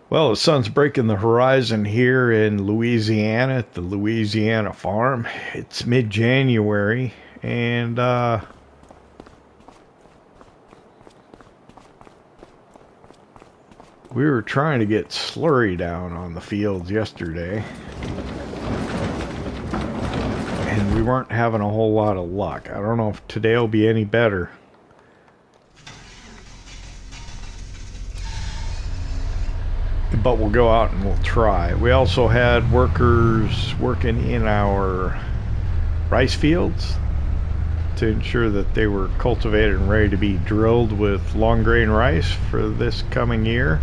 Well, the sun's breaking the horizon here in Louisiana at the Louisiana Farm. It's mid-January, and we were trying to get slurry down on the fields yesterday, and we weren't having a whole lot of luck. I don't know if today will be any better. But we'll go out and we'll try. We also had workers working in our rice fields to ensure that they were cultivated and ready to be drilled with long grain rice for this coming year.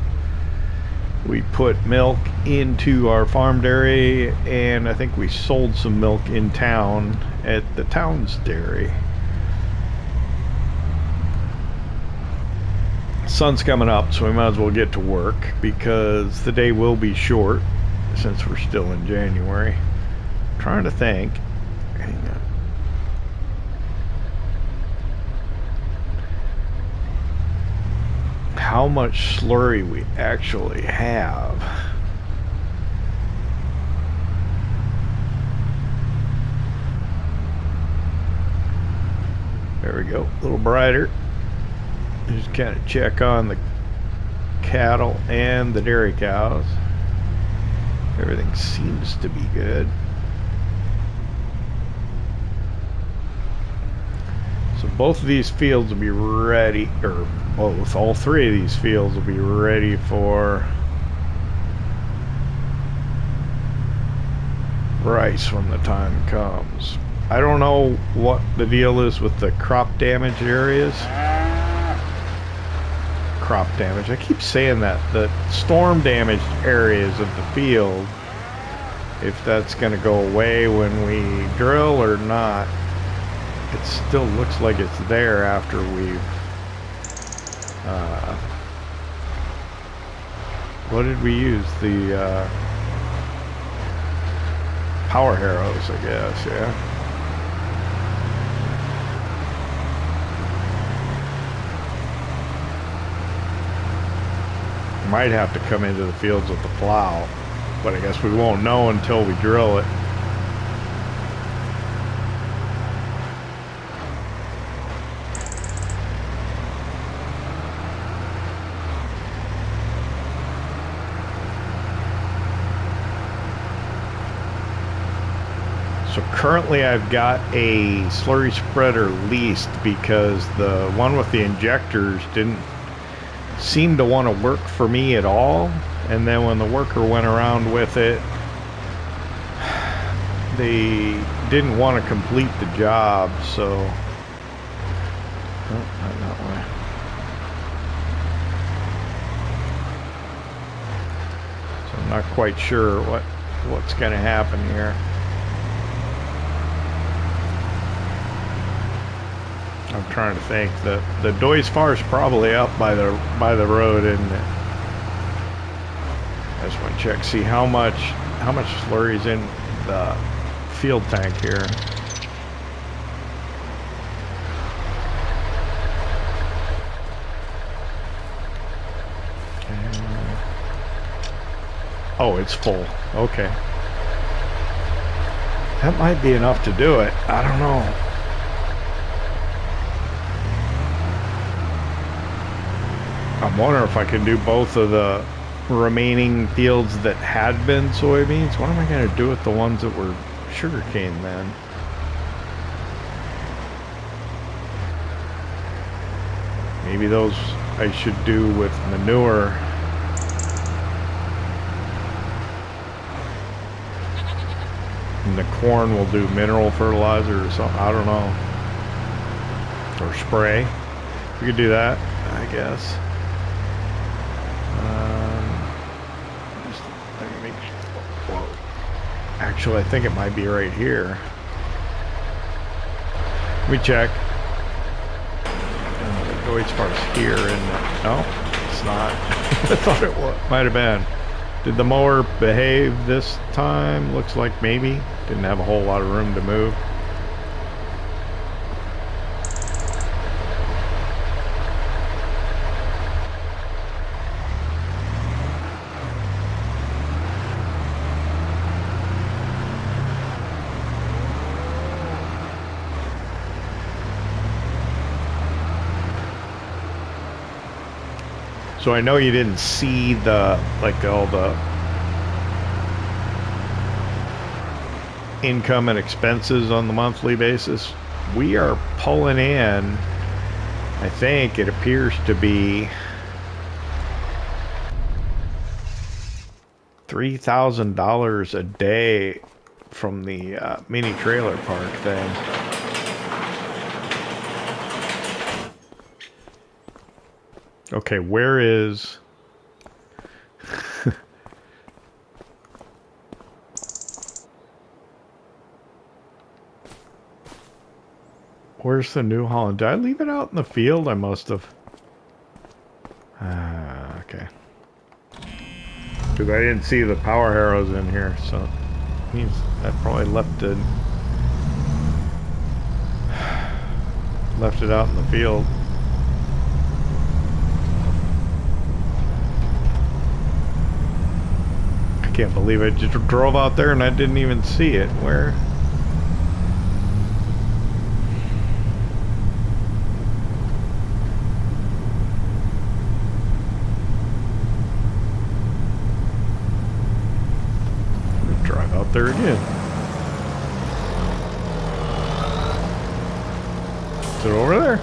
We put milk into our farm dairy, and I think we sold some milk in town at the town's dairy. Sun's coming up, so we might as well get to work because the day will be short since we're still in January. I'm trying to think. Hang on. How much slurry we actually have. There we go, a little brighter. Just kind of check on the cattle and the dairy cows. Everything seems to be good. So both of these fields will be ready, or both, all three of these fields will be ready for rice when the time comes. I don't know what the deal is with the crop damage areas. Crop damage. I keep saying that. The storm damaged areas of the field, if that's going to go away when we drill or not. It still looks like it's there after we've what did we use? The power harrows, I guess. Yeah. Might have to come into the fields with the plow, but I guess we won't know until we drill it. So currently I've got a slurry spreader leased because the one with the injectors didn't seemed to want to work for me at all, and then when the worker went around with it, they didn't want to complete the job. So oh, not that way. So I'm not quite sure what's going to happen here. I'm trying to think. The Doy's Far's probably up by the road, isn't it? I just want to check, see how much slurry's in the field tank here. Oh, it's full. Okay. That might be enough to do it. I don't know. I'm wondering if I can do both of the remaining fields that had been soybeans. What am I going to do with the ones that were sugarcane then? Maybe those I should do with manure. And the corn will do mineral fertilizer or something. I don't know. Or spray. We could do that, I guess. Actually, I think it might be right here. Let me check. The Deutsch part's here, and no, it's not. I thought it might have been. Did the mower behave this time? Looks like maybe. Didn't have a whole lot of room to move. So I know you didn't see the, like, all the income and expenses on the monthly basis. We are pulling in, I think it appears to be $3,000 a day from the mini trailer park thing. Okay, where is... Where's the New Holland? Did I leave it out in the field? I must have. Okay. Because I didn't see the power harrows in here, so it means I probably left it out in the field. I can't believe I just drove out there and I didn't even see it. Where? Drive out there again. Is it over there?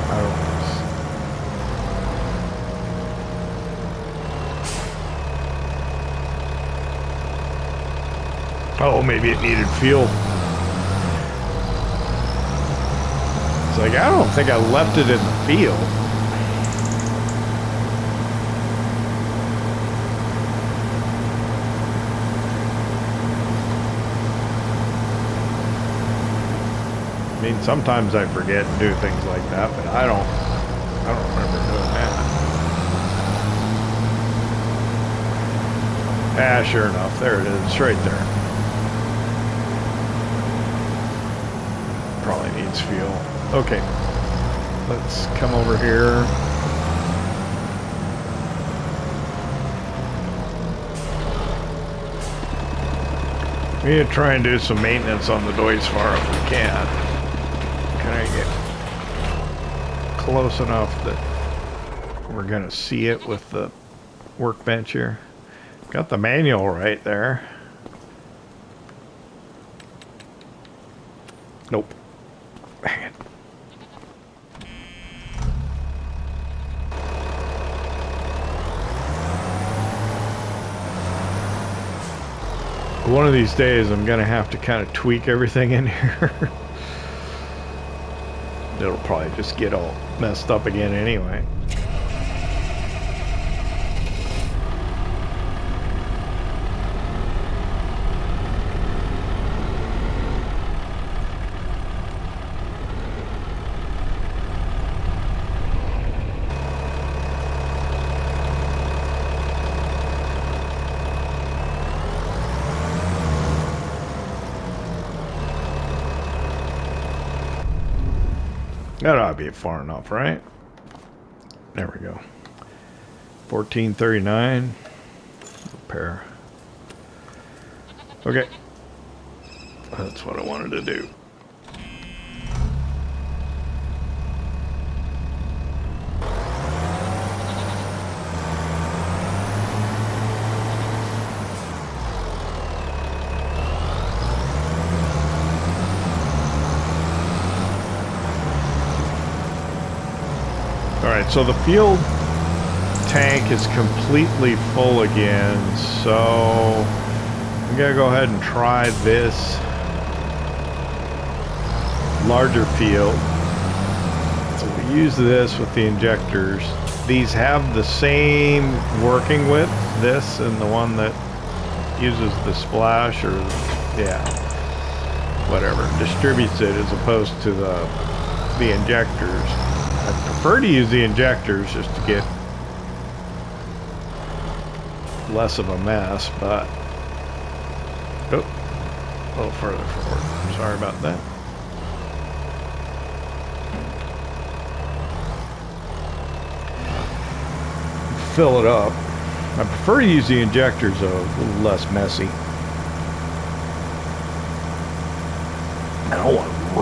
I don't know. Oh, maybe it needed fuel. It's like, I don't think I left it in the field. I mean, sometimes I forget and do things like that, but I don't remember doing that. Ah, sure enough, there it is, right there. Probably needs fuel. Okay, let's come over here. We need to try and do some maintenance on the Deutz Farm if we can. Can I get close enough that we're gonna see it with the workbench here? Got the manual right there. Nope. Dang it. One of these days I'm gonna have to kind of tweak everything in here. It'll probably just get all messed up again anyway. That ought to be far enough, right? There we go. 1439. Repair. Okay. That's what I wanted to do. Alright, so the fuel tank is completely full again, so I'm gonna go ahead and try this larger field. So we use this with the injectors. These have the same working width, this and the one that uses the splash, or yeah, whatever, distributes it as opposed to the injectors. I prefer to use the injectors just to get less of a mess, but oh, a little further forward. Sorry about that. Fill it up. I prefer to use the injectors though, a little less messy.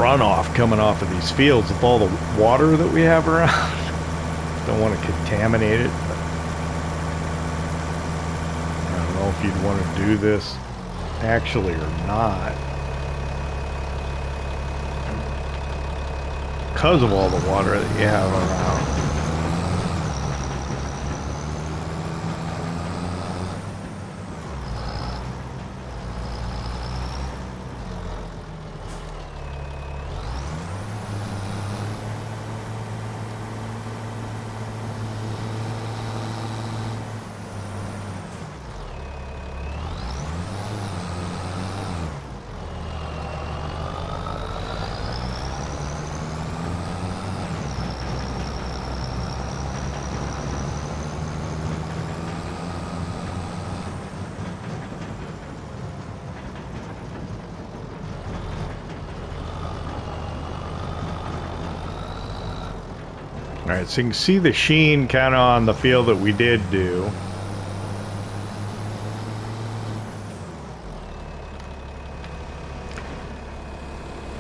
runoff coming off of these fields with all the water that we have around. Don't want to contaminate it. But I don't know if you'd want to do this actually or not. Because of all the water that you have around. Alright, so you can see the sheen kind of on the field that we did do.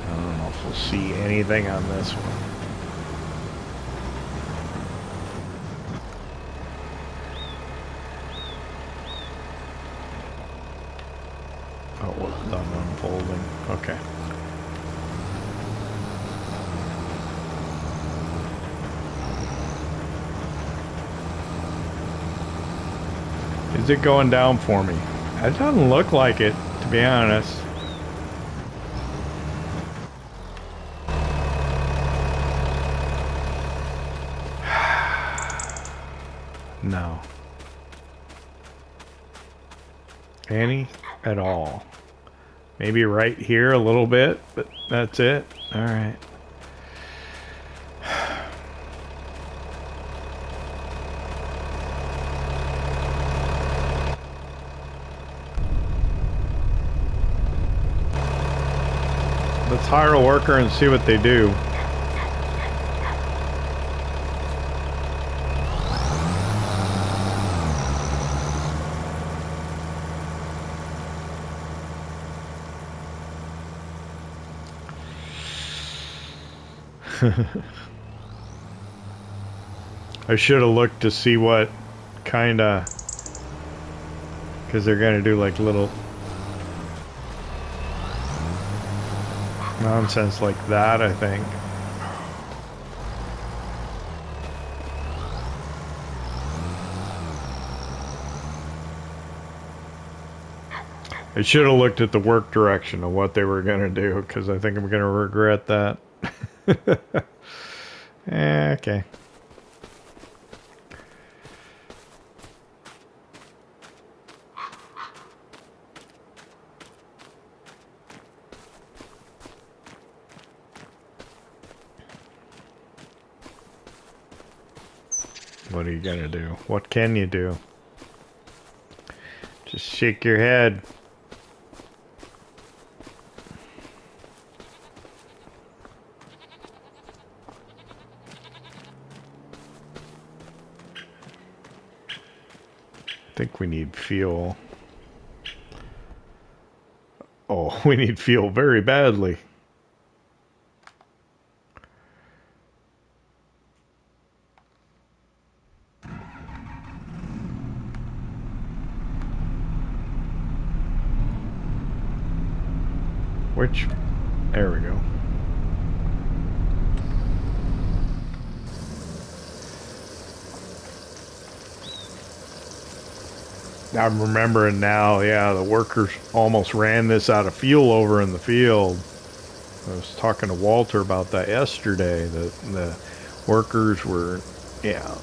I don't know if we'll see anything on this one. Oh, well, done unfolding. Okay. Is it going down for me? It doesn't look like it, to be honest. No. Any at all. Maybe right here a little bit, but that's it. All right. Let's hire a worker and see what they do. I should have looked to see what kind of, because they're going to do like little nonsense like that, I think. I should have looked at the work direction of what they were going to do, because I think I'm going to regret that. Okay. What are you gonna do? What can you do? Just shake your head. I think we need fuel. Oh, we need fuel very badly. Which, there we go. I'm remembering now, yeah, the workers almost ran this out of fuel over in the field. I was talking to Walter about that yesterday. The workers were, yeah,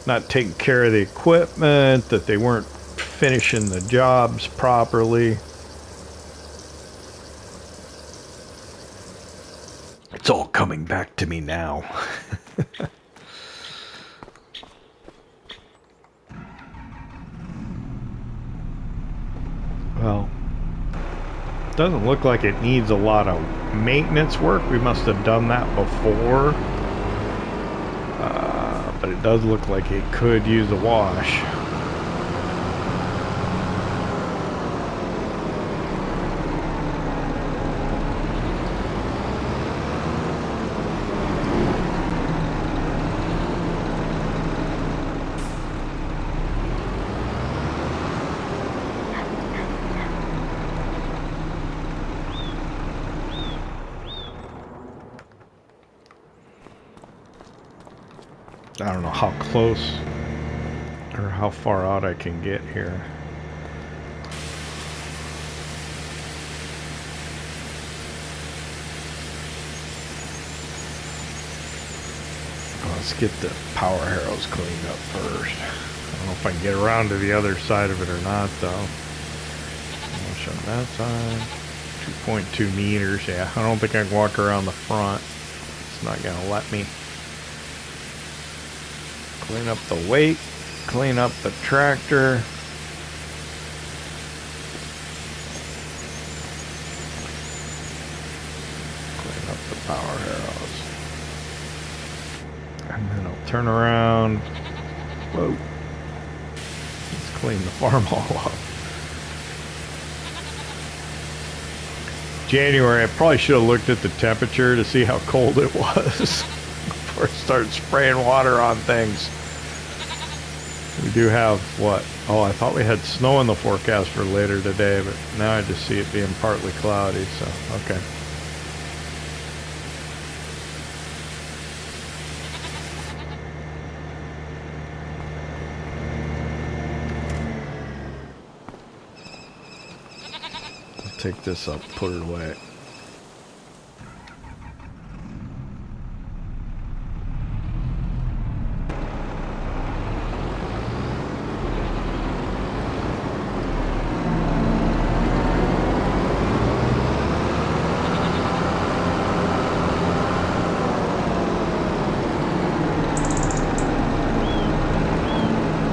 not taking care of the equipment, that they weren't finishing the jobs properly. It's all coming back to me now. Well, doesn't look like it needs a lot of maintenance work. We must have done that before. But it does look like it could use a wash. I don't know how close or how far out I can get here. Let's get the power harrows cleaned up first. I don't know if I can get around to the other side of it or not, though. Push on that side. 2.2 meters. Yeah, I don't think I can walk around the front. It's not going to let me. Clean up the weight. Clean up the tractor. Clean up the power harrows. And then I'll turn around. Whoa. Let's clean the Farmall up. January, I probably should have looked at the temperature to see how cold it was before I started spraying water on things. We do have what? Oh, I thought we had snow in the forecast for later today, but now I just see it being partly cloudy, so okay. Take this up, put it away.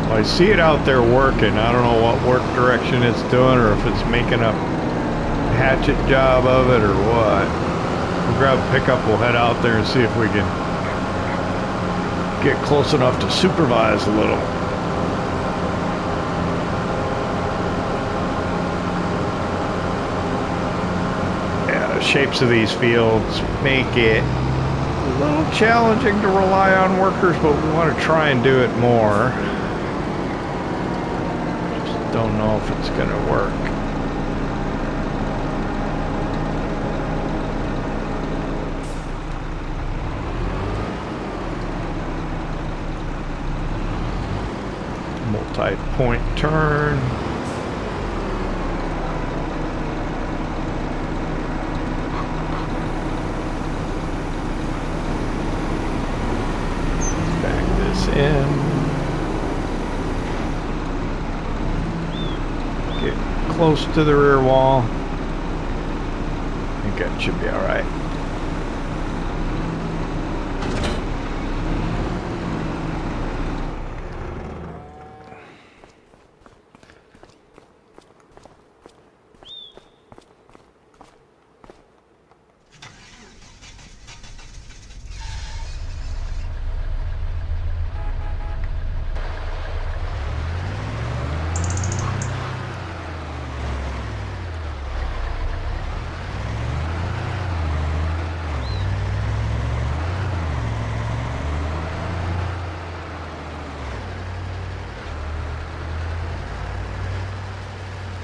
I see it out there working. I don't know what work direction it's doing or if it's making a hatchet job of it or what. We'll grab a pickup, we'll head out there and see if we can get close enough to supervise a little. Yeah, the shapes of these fields make it a little challenging to rely on workers, but we want to try and do it more. Just don't know if it's going to work. Multi-point turn. Back this in. Get close to the rear wall. I think that should be all right.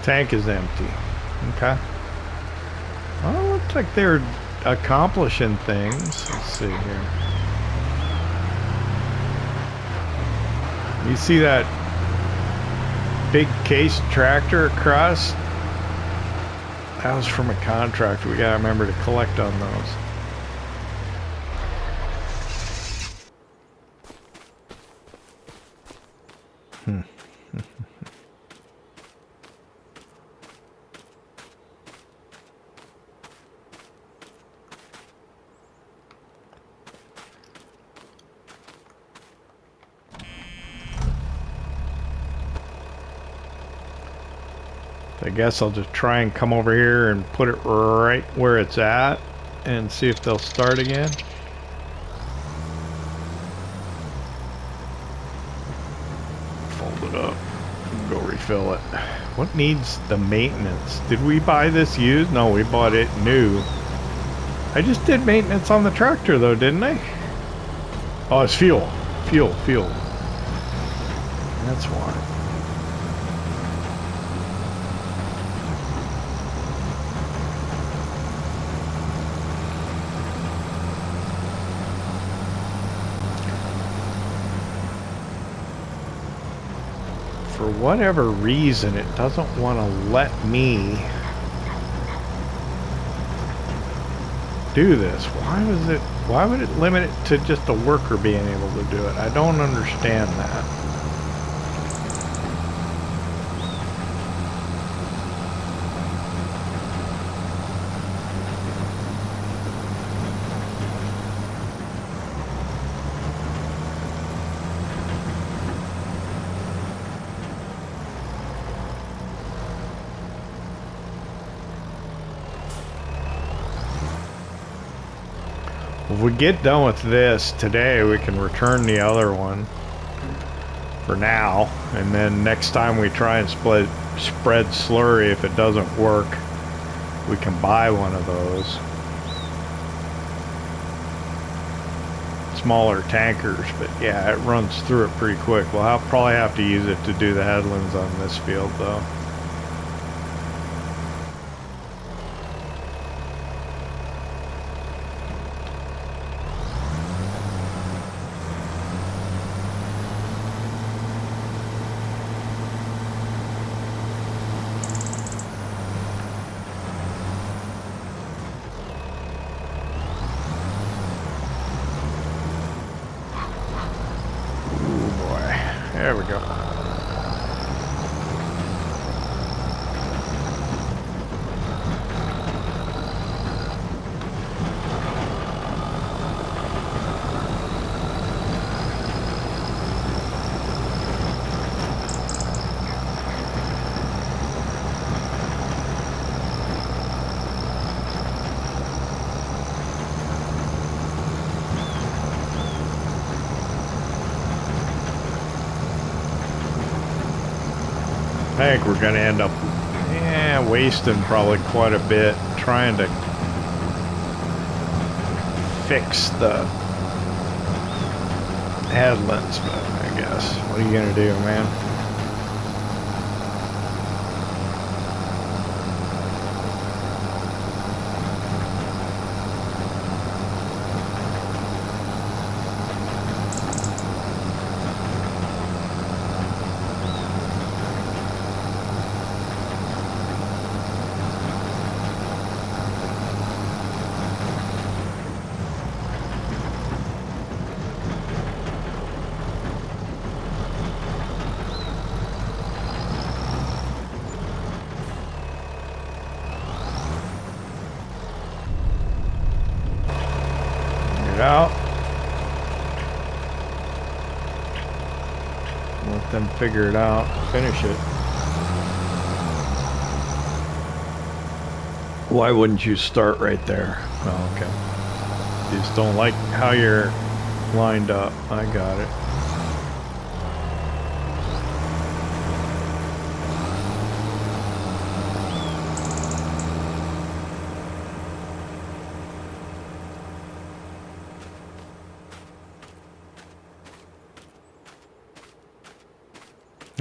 Tank is empty. Okay. Well, it looks like they're accomplishing things. Let's see here. You see that big case tractor across? That was from a contract. We gotta remember to collect on those. I guess I'll just try and come over here and put it right where it's at and see if they'll start again. Fold it up and go refill it. What needs the maintenance? Did we buy this used? No, we bought it new. I just did maintenance on the tractor though, didn't I? Oh, it's fuel. Fuel. That's why. for whatever reason, it doesn't want to let me do this. Why would it limit it to just a worker being able to do it? I don't understand that. If we get done with this today, we can return the other one for now, and then next time we try and spread slurry, if it doesn't work, we can buy one of those smaller tankers. But yeah, it runs through it pretty quick. We'll probably have to use it to do the headlands on this field though. There we go. I think we're going to end up, wasting probably quite a bit trying to fix the headlands, but I guess, what are you going to do, man? Out. Let them figure it out. Finish it. Why wouldn't you start right there? Oh, okay. You just don't like how you're lined up. I got it.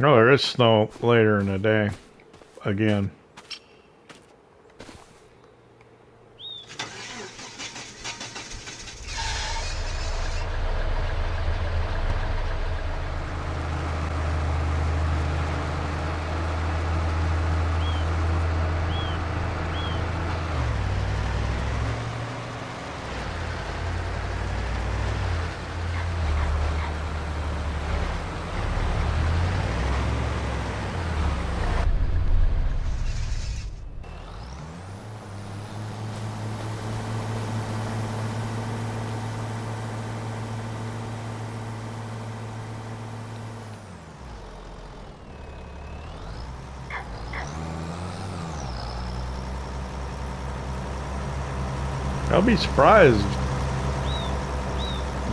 Oh, there is snow later in the day. Again. I'll be surprised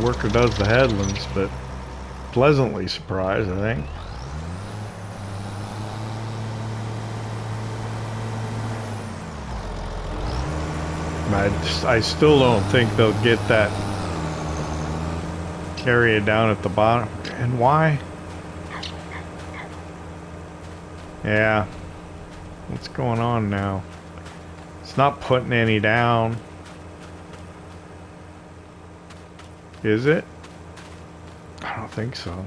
worker does the headlands, but pleasantly surprised, I think. I still don't think they'll get that area down at the bottom. And why? Yeah. What's going on now? It's not putting any down. Is it? I don't think so.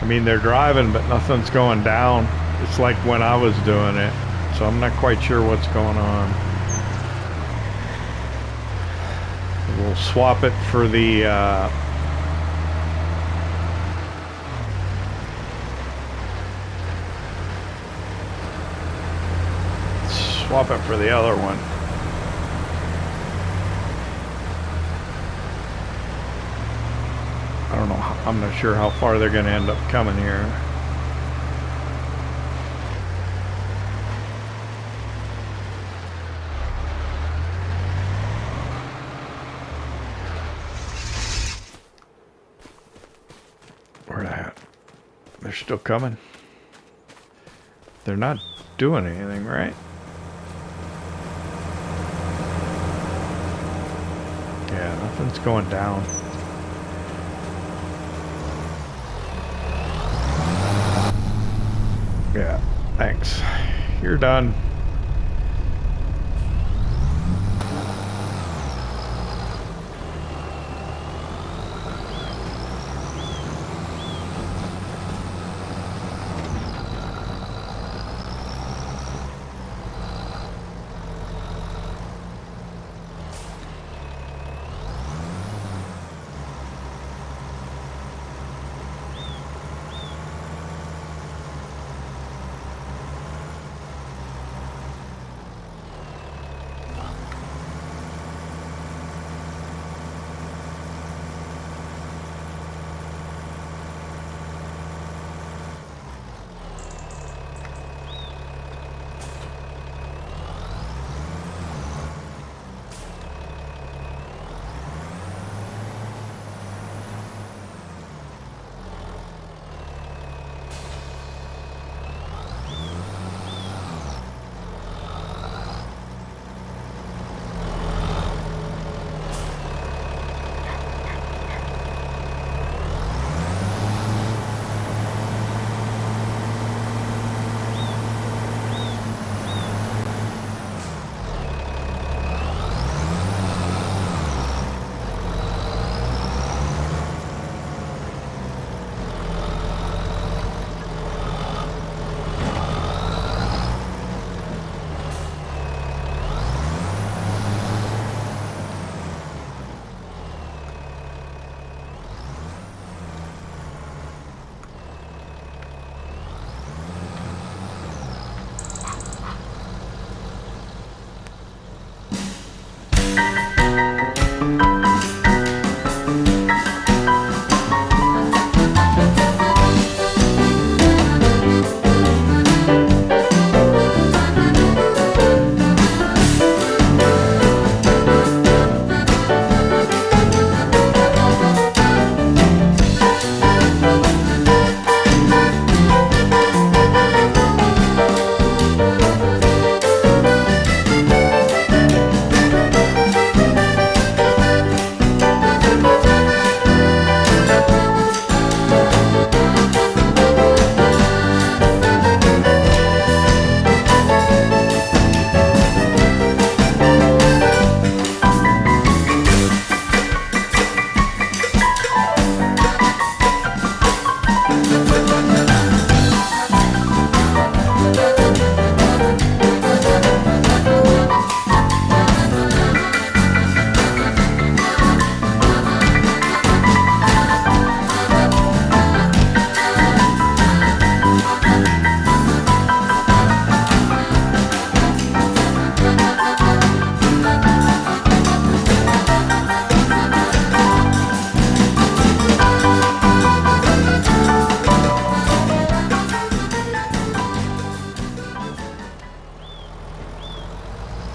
I mean, they're driving, but nothing's going down. It's like when I was doing it. So I'm not quite sure what's going on. We'll swap it for the swap it for the other one. I don't know. I'm not sure how far they're going to end up coming here. Where they at? They're still coming. They're not doing anything, right? Yeah, nothing's going down. Yeah, thanks. You're done.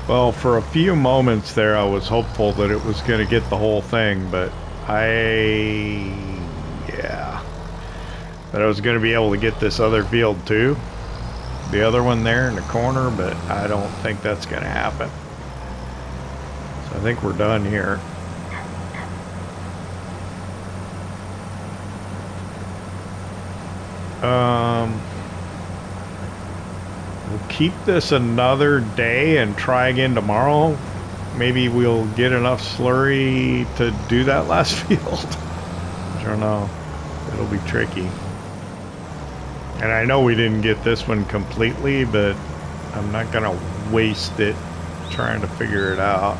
Well, for a few moments there, I was hopeful that it was going to get the whole thing, but yeah. But I was going to be able to get this other field too. The other one there in the corner, but I don't think that's going to happen. So I think we're done here. We'll keep this another day and try again tomorrow. Maybe we'll get enough slurry to do that last field. I don't know. It'll be tricky. And I know we didn't get this one completely, but I'm not gonna waste it trying to figure it out.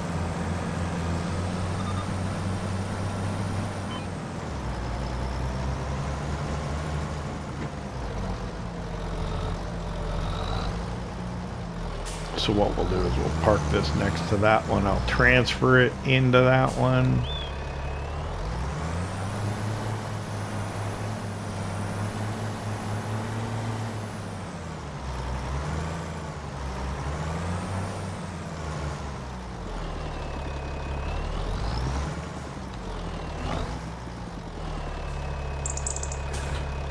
So what we'll do is we'll park this next to that one. I'll transfer it into that one.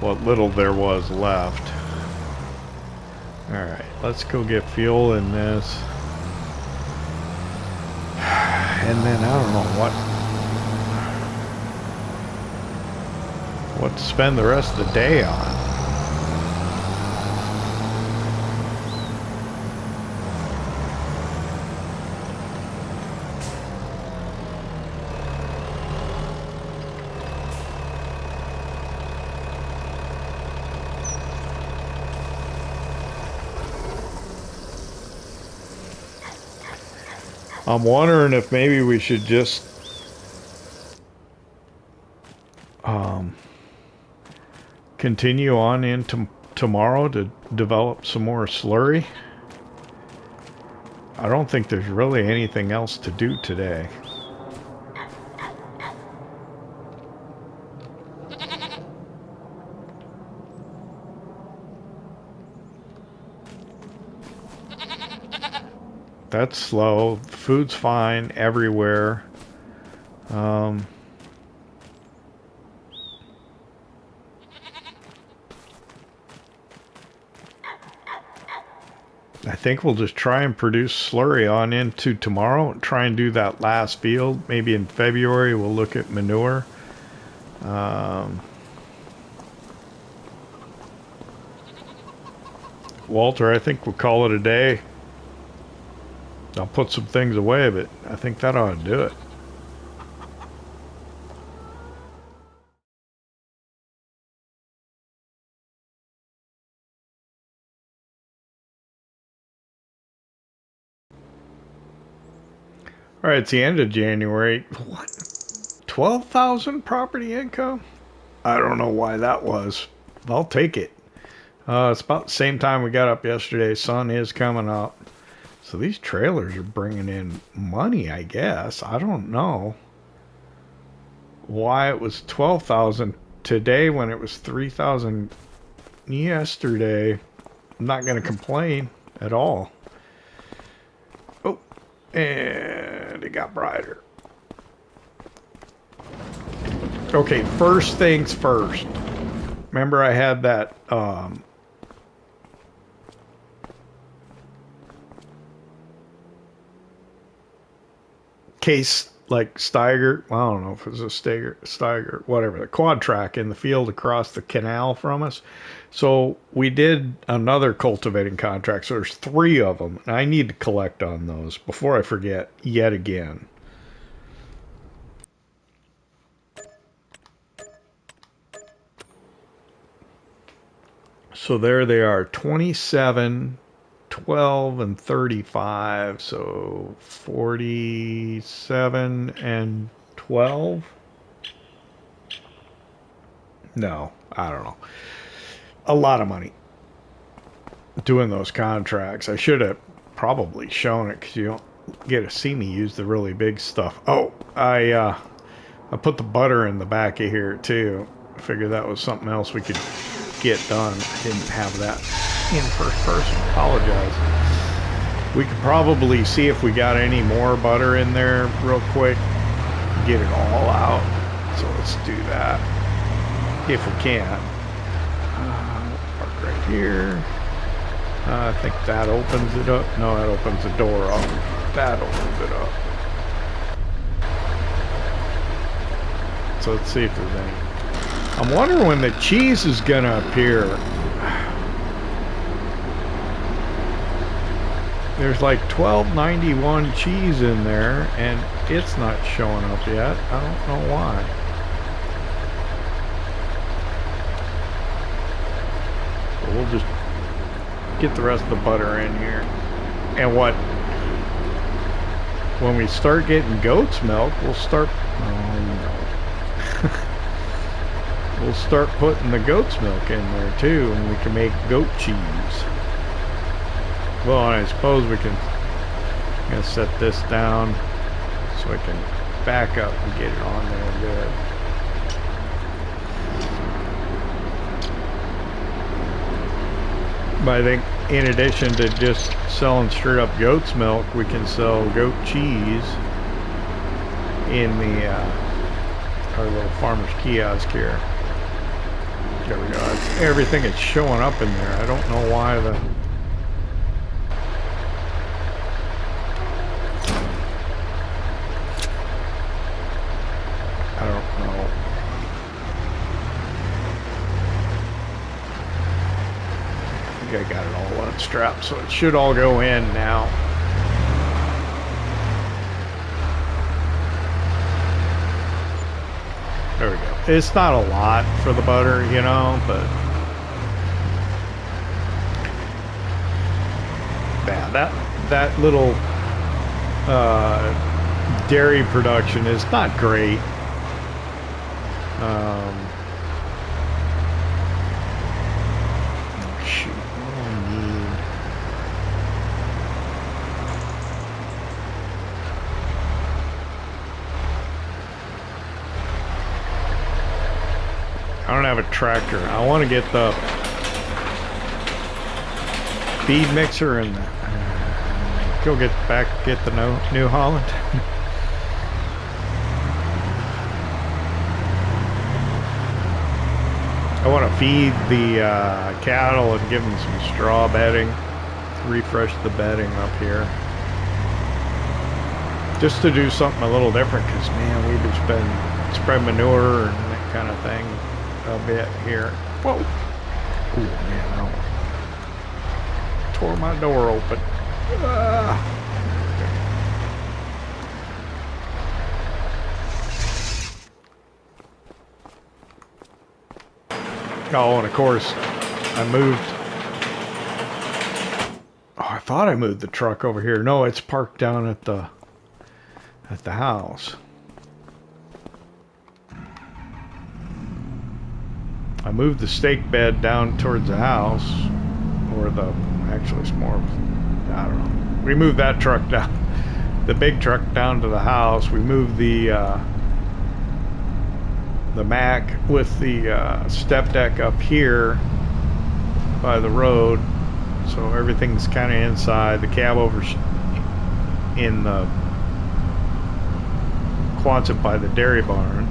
What little there was left. Alright, let's go get fuel in this. And then I don't know what to spend the rest of the day on. I'm wondering if maybe we should just continue on into tomorrow to develop some more slurry. I don't think there's really anything else to do today. That's slow. Food's fine everywhere. I think we'll just try and produce slurry on into tomorrow and try and do that last field. Maybe in February we'll look at manure. Walter, I think we'll call it a day. I'll put some things away, but I think that ought to do it. All right, it's the end of January. What? 12,000 property income? I don't know why that was. I'll take it. It's about the same time we got up yesterday. Sun is coming up. So these trailers are bringing in money, I guess. I don't know why it was 12,000 today when it was 3,000 yesterday. I'm not going to complain at all. Oh, and it got brighter. Okay, first things first. Remember I had that case like Steiger, I don't know if it was a Steiger, whatever, the quad track in the field across the canal from us. So we did another cultivating contract. So there's 3 of them. And I need to collect on those before I forget yet again. So there they are, 27, 12 and 35, so 47 and 12. No, I don't know. A lot of money doing those contracts. I should have probably shown it because you don't get to see me use the really big stuff. Oh, I put the butter in the back of here too. I figured that was something else we could get done. I didn't have that in first person. Apologize. We could probably see if we got any more butter in there real quick. Get it all out. So let's do that if we can. Park right here. I think that opens it up. No, that opens the door up. That opens it up. So let's see if there's any. I'm wondering when the cheese is gonna appear. There's like 1291 cheese in there and it's not showing up yet. I don't know why. we'll just get the rest of the butter in here. And when we start getting goat's milk, we'll start, we'll start putting the goat's milk in there too, and we can make goat cheese. Well, I suppose we can, I'm gonna set this down so I can back up and get it on there good. But I think in addition to just selling straight up goat's milk, we can sell goat cheese in the our little farmer's kiosk here. There we go. Everything is showing up in there. I don't know why the... I don't know. I think I got it all unstrapped, so it should all go in now. There we go. It's not a lot for the butter, you know, but yeah, that little dairy production is not great. Shoot, what do I need? I don't have a tractor. I want to get the feed mixer and go get the New Holland. I want to feed the cattle and give them some straw bedding, refresh the bedding up here. Just to do something a little different, because man, we've just been spreading manure and that kind of thing a bit here. Whoa! Ooh, man, I tore my door open. Oh, and of course, I moved. Oh, I thought I moved the truck over here. No, it's parked down at the house. I moved the stake bed down towards the house, or actually it's more, I don't know. We moved that truck down, the big truck down to the house. We moved the Mac with the step deck up here by the road, so everything's kind of inside. The cab over's in the Quonset by the dairy barn.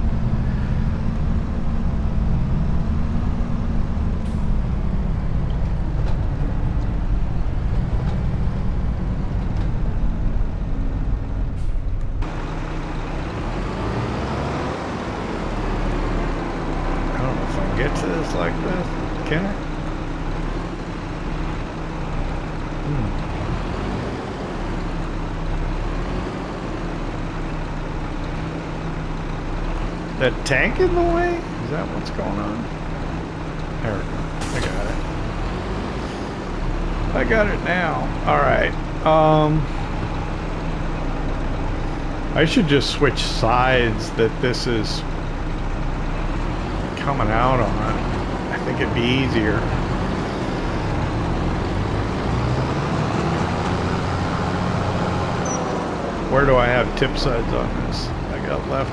Get to this like this, can I? That tank in the way? Is that what's going on? There we go. I got it now. Alright. I should just switch sides that this is coming out on. I think it'd be easier. Where do I have tip sides on this? I got left,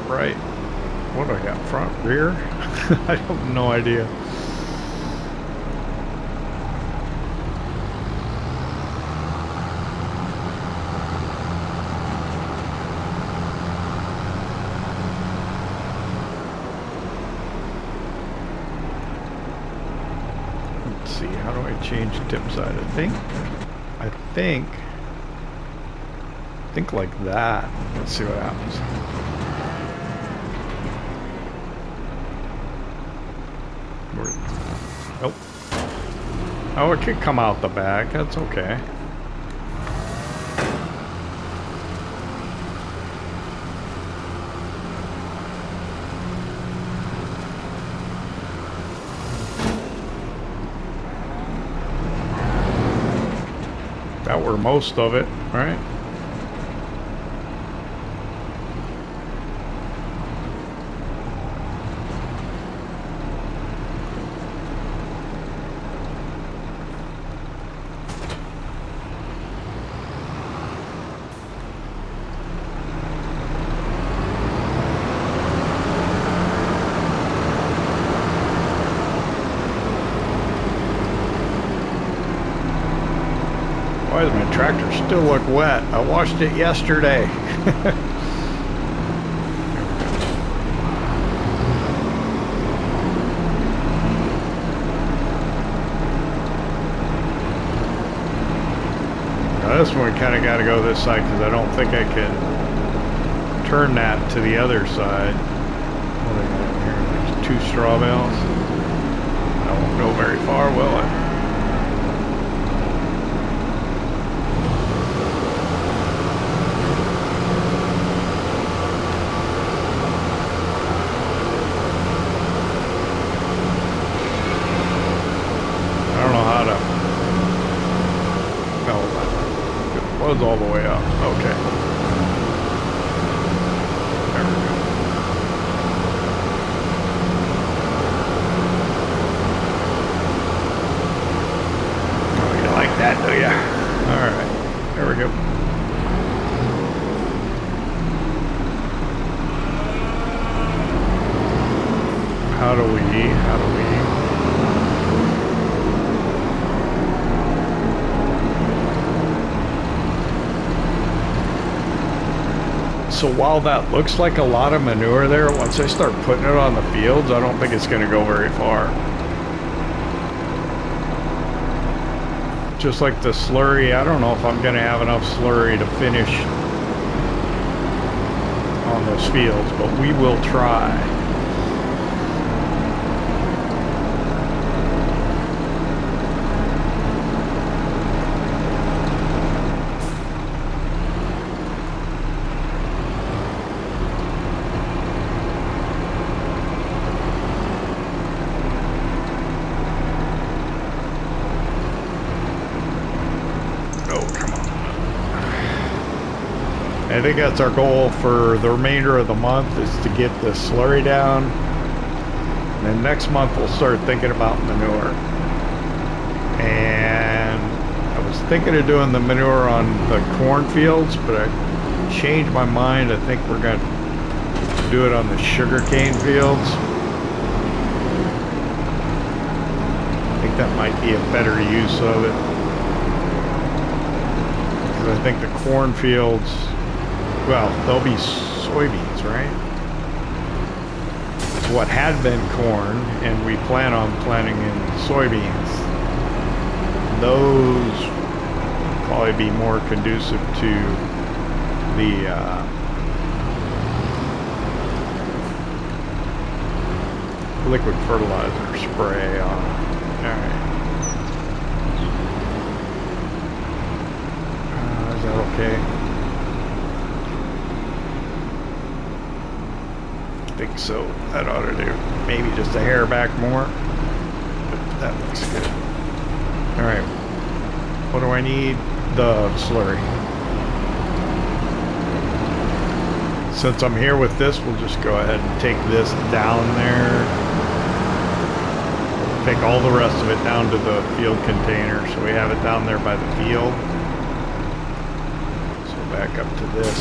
right. What do I got? Front, rear? I have no idea. See, how do I change tip side? I think like that. Let's see what happens. Nope. Oh, it could come out the back. That's okay. or most of it, right? Why does my tractor still look wet? I washed it yesterday. Now this one kind of got to go this side because I don't think I can turn that to the other side. What do I got here? There's 2 straw bales. I won't go very far, will I? All the way up. Okay. There we go. Oh, you like that, do ya? Alright. There we go. How do we... So while that looks like a lot of manure there, once I start putting it on the fields, I don't think it's going to go very far. Just like the slurry, I don't know if I'm going to have enough slurry to finish on those fields, but we will try. I think that's our goal for the remainder of the month, is to get the slurry down. And then next month we'll start thinking about manure. And I was thinking of doing the manure on the cornfields, but I changed my mind. I think we're going to do it on the sugarcane fields. I think that might be a better use of it. Because I think the cornfields, well, they'll be soybeans, right? It's what had been corn, and we plan on planting in soybeans. Those will probably be more conducive to the liquid fertilizer spray on. Alright. Is that okay? I think so. That ought to do. Maybe just a hair back more. But that looks good. Alright. What do I need? The slurry. Since I'm here with this, we'll just go ahead and take this down there. Take all the rest of it down to the field container, so we have it down there by the field. So back up to this.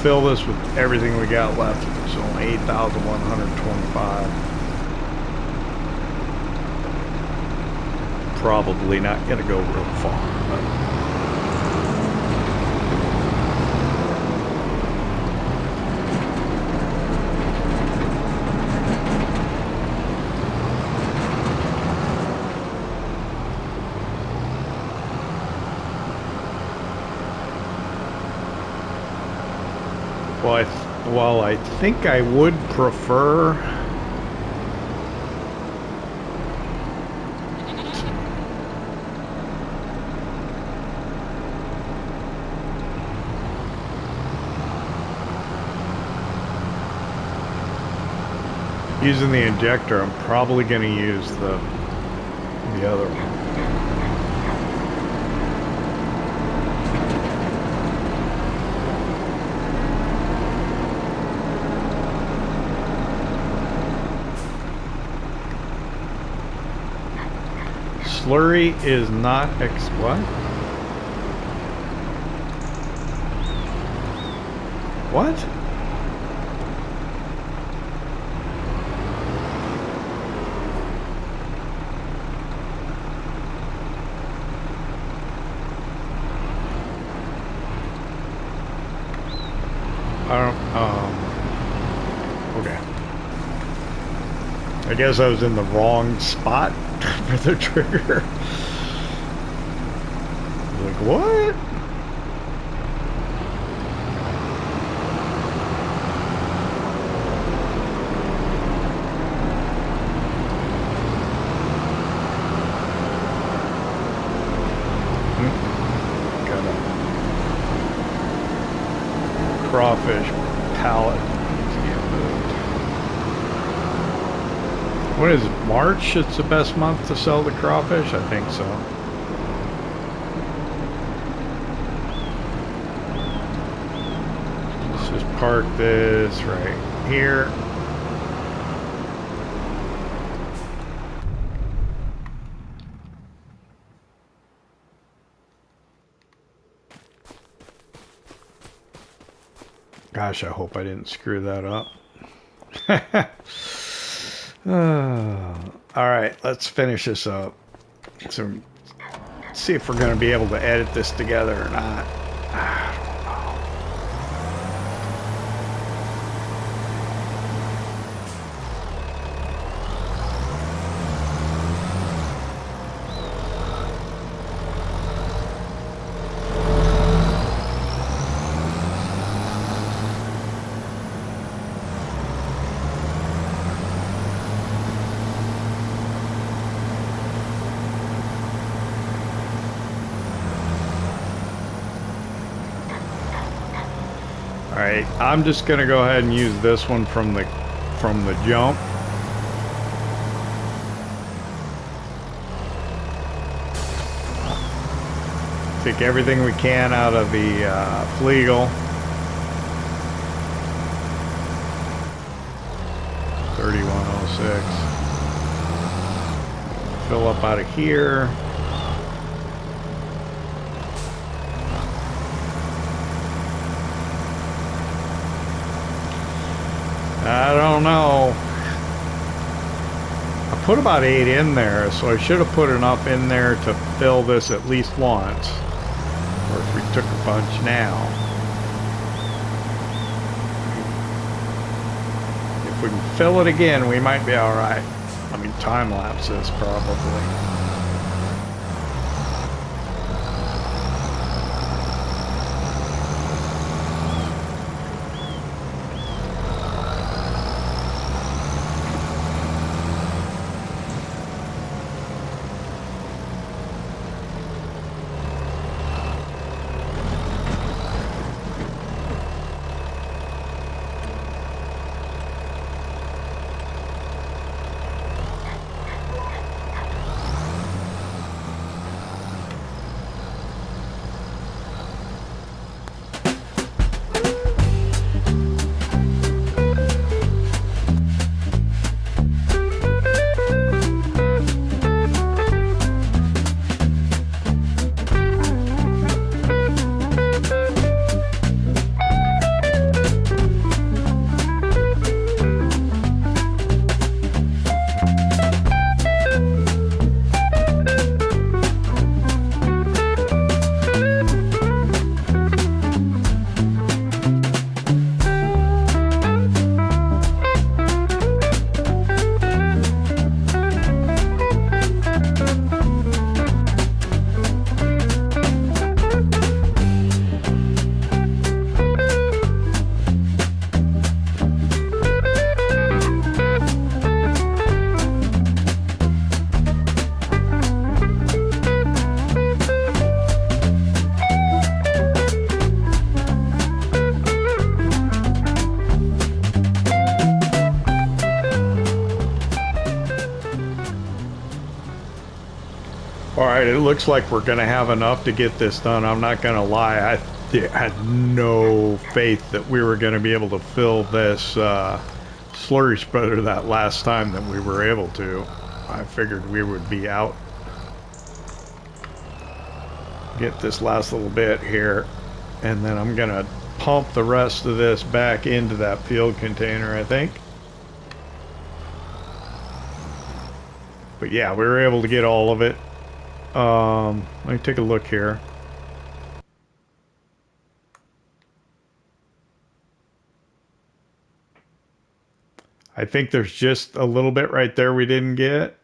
Fill this with everything we got left. It's only 8,125. Probably not going to go real far, but while I think I would prefer using the injector, I'm probably going to use the other one. Slurry is not what? What? Okay. I guess I was in the wrong spot for the trigger. Like, what? Got a crawfish pallet. What is it, March? It's the best month to sell the crawfish? I think so. Let's just park this right here. Gosh, I hope I didn't screw that up. All right, let's finish this up. So, see if we're going to be able to edit this together or not. I don't know. Alright, I'm just gonna go ahead and use this one from the jump. Take everything we can out of the Flegel. 3106. Fill up out of here. I don't know. I put about 8 in there, so I should have put enough in there to fill this at least once. Or if we took a bunch now. If we can fill it again, we might be alright. I mean, time lapse this probably. Alright, it looks like we're going to have enough to get this done. I'm not going to lie. I had no faith that we were going to be able to fill this slurry spreader that last time that we were able to. I figured we would be out Get this last little bit here, and then I'm gonna pump the rest of this back into that field container, I think. But yeah, we were able to get all of it. Let me take a look here. I think there's just a little bit right there we didn't get.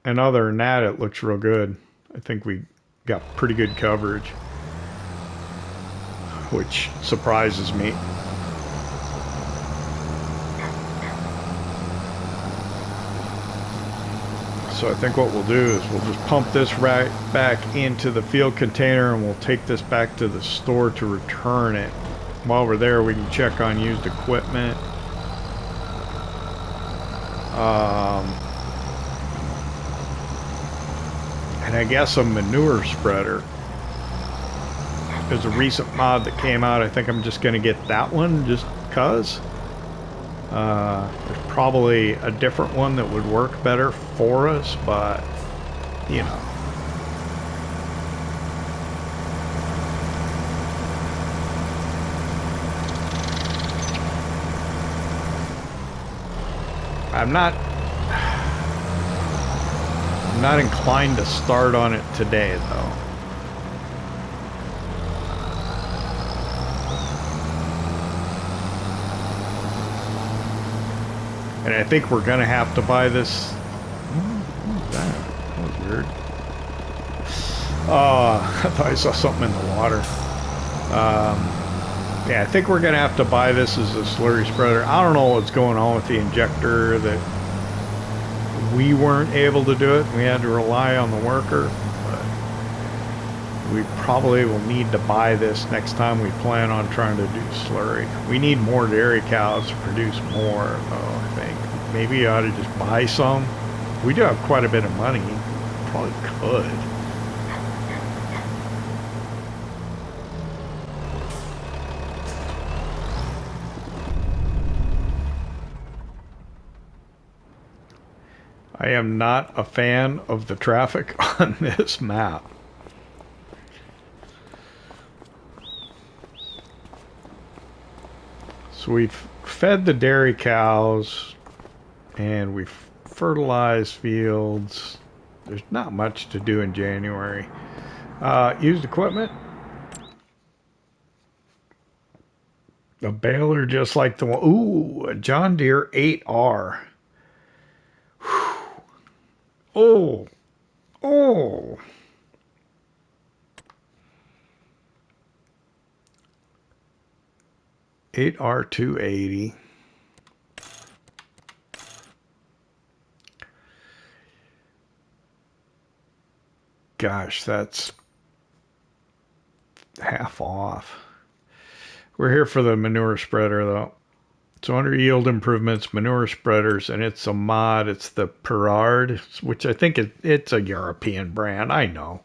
And other than that, it looks real good. I think we got pretty good coverage, which surprises me. So I think what we'll do is we'll just pump this right back into the field container, and we'll take this back to the store to return it. While we're there, we can check on used equipment. And I guess a manure spreader. There's a recent mod that came out. I think I'm just going to get that one just because. There's probably a different one that would work better for us, but, you know. I'm not inclined to start on it today, though. And I think we're gonna have to buy this. That was weird. I thought I saw something in the water. Yeah, I think we're gonna have to buy this as a slurry spreader. I don't know what's going on with the injector, that we weren't able to do it. We had to rely on the worker, but we probably will need to buy this next time we plan on trying to do slurry. We need more dairy cows to produce more, though, I think. Maybe you ought to just buy some. We do have quite a bit of money. Probably could. I am not a fan of the traffic on this map. So we've fed the dairy cows and we've fertilized fields. There's not much to do in January. Used equipment. A baler just like the one. Ooh, a John Deere 8R. Oh, oh. R280. Gosh, that's half off. We're here for the manure spreader, though. So under yield improvements, manure spreaders, and it's a mod. It's the Perard, which I think it's a European brand. I know.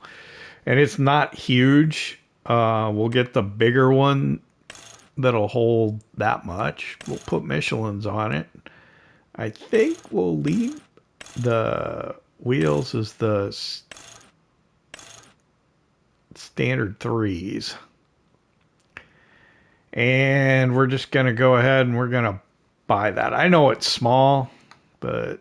And it's not huge. We'll get the bigger one that'll hold that much. We'll put Michelin's on it. I think we'll leave the wheels as the standard 3s. And we're just going to go ahead and we're going to buy that. I know it's small, but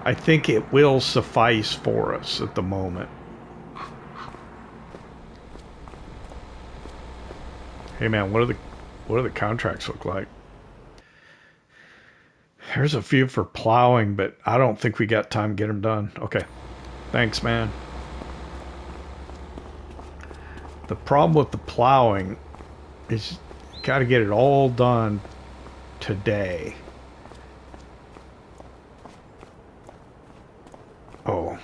I think it will suffice for us at the moment. Hey man, what do the contracts look like? There's a few for plowing, but I don't think we got time to get them done. Okay. Thanks, man. The problem with the plowing is you got to get it all done today. Oh,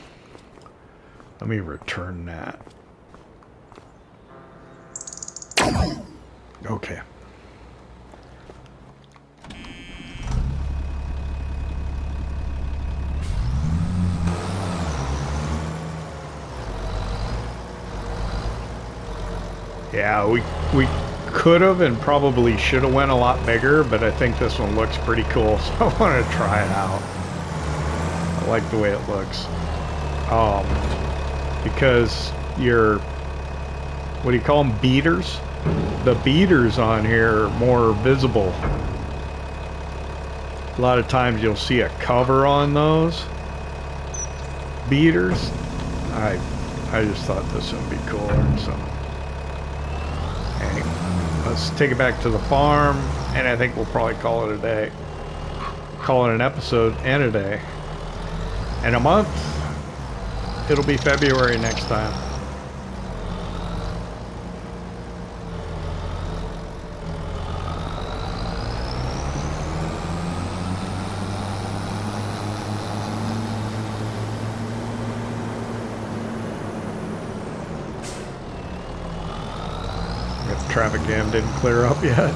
let me return that. Okay. Yeah, we could have and probably should have went a lot bigger, but I think this one looks pretty cool, so I want to try it out. I like the way it looks. Because your, what do you call them, beaters? The beaters on here are more visible. A lot of times you'll see a cover on those beaters. I just thought this would be cooler, so anyway, let's take it back to the farm, and I think we'll probably call it a day. Call it an episode and a day. In a month, it'll be February next time. If traffic jam didn't clear up yet.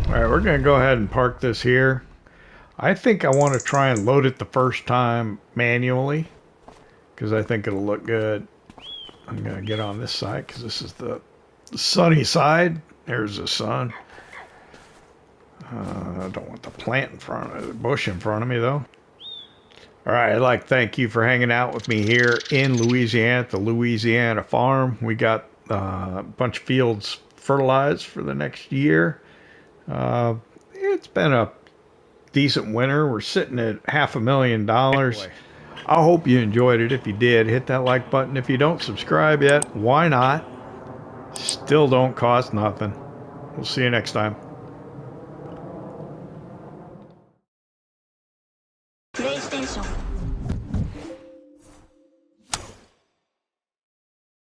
Alright, we're going to go ahead and park this here. I think I want to try and load it the first time manually, because I think it'll look good. I'm going to get on this side because this is the sunny side. There's the sun. I don't want the plant in front of the bush in front of me though. Alright, I'd like to thank you for hanging out with me here in Louisiana at the Louisiana Farm. We got a bunch of fields fertilized for the next year. It's been a decent winter. We're sitting at $500,000. Anyway, I hope you enjoyed it. If you did, hit that like button. If you don't subscribe yet, why not? Still don't cost nothing. We'll see you next time.